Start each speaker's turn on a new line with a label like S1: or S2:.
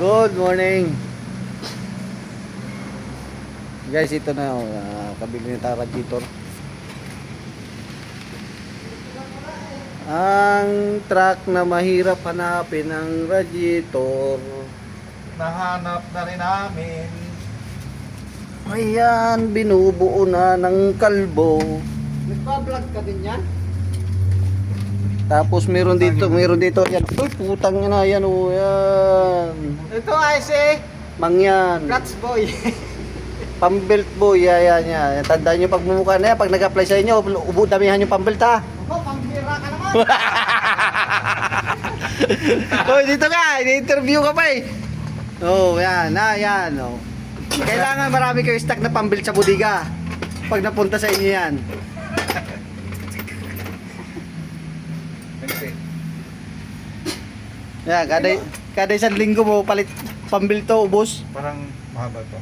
S1: Good morning. Guys, ito na kabili ni radiator. Ang truck na mahirap hanapin ng radiator.
S2: Nahanap na rin namin.
S1: Ayan, binubuo na ng kalbo.
S3: Nagpa-vlog ka din yan?
S1: Tapos meron dito yan. Uy, putang na yan, oh, yan.
S3: Ito ay si
S1: Mangyan.
S3: Clutch Boy.
S1: Pambelt boy, yan. Tandaan nyo pag mumukha na yan, pag nag-apply sa inyo, damihan yung pambelt ha.
S3: Ako, pambira ka naman.
S1: Hoy, dito ka, ini-interview ka pa eh. Oh, yan, yan. Oh. Kailangan marami kayo stock na pambelt sa bodega pag napunta sa inyo yan. Yan, kada isang linggo mo palit pambelt to, ubos.
S2: Parang mahaba to.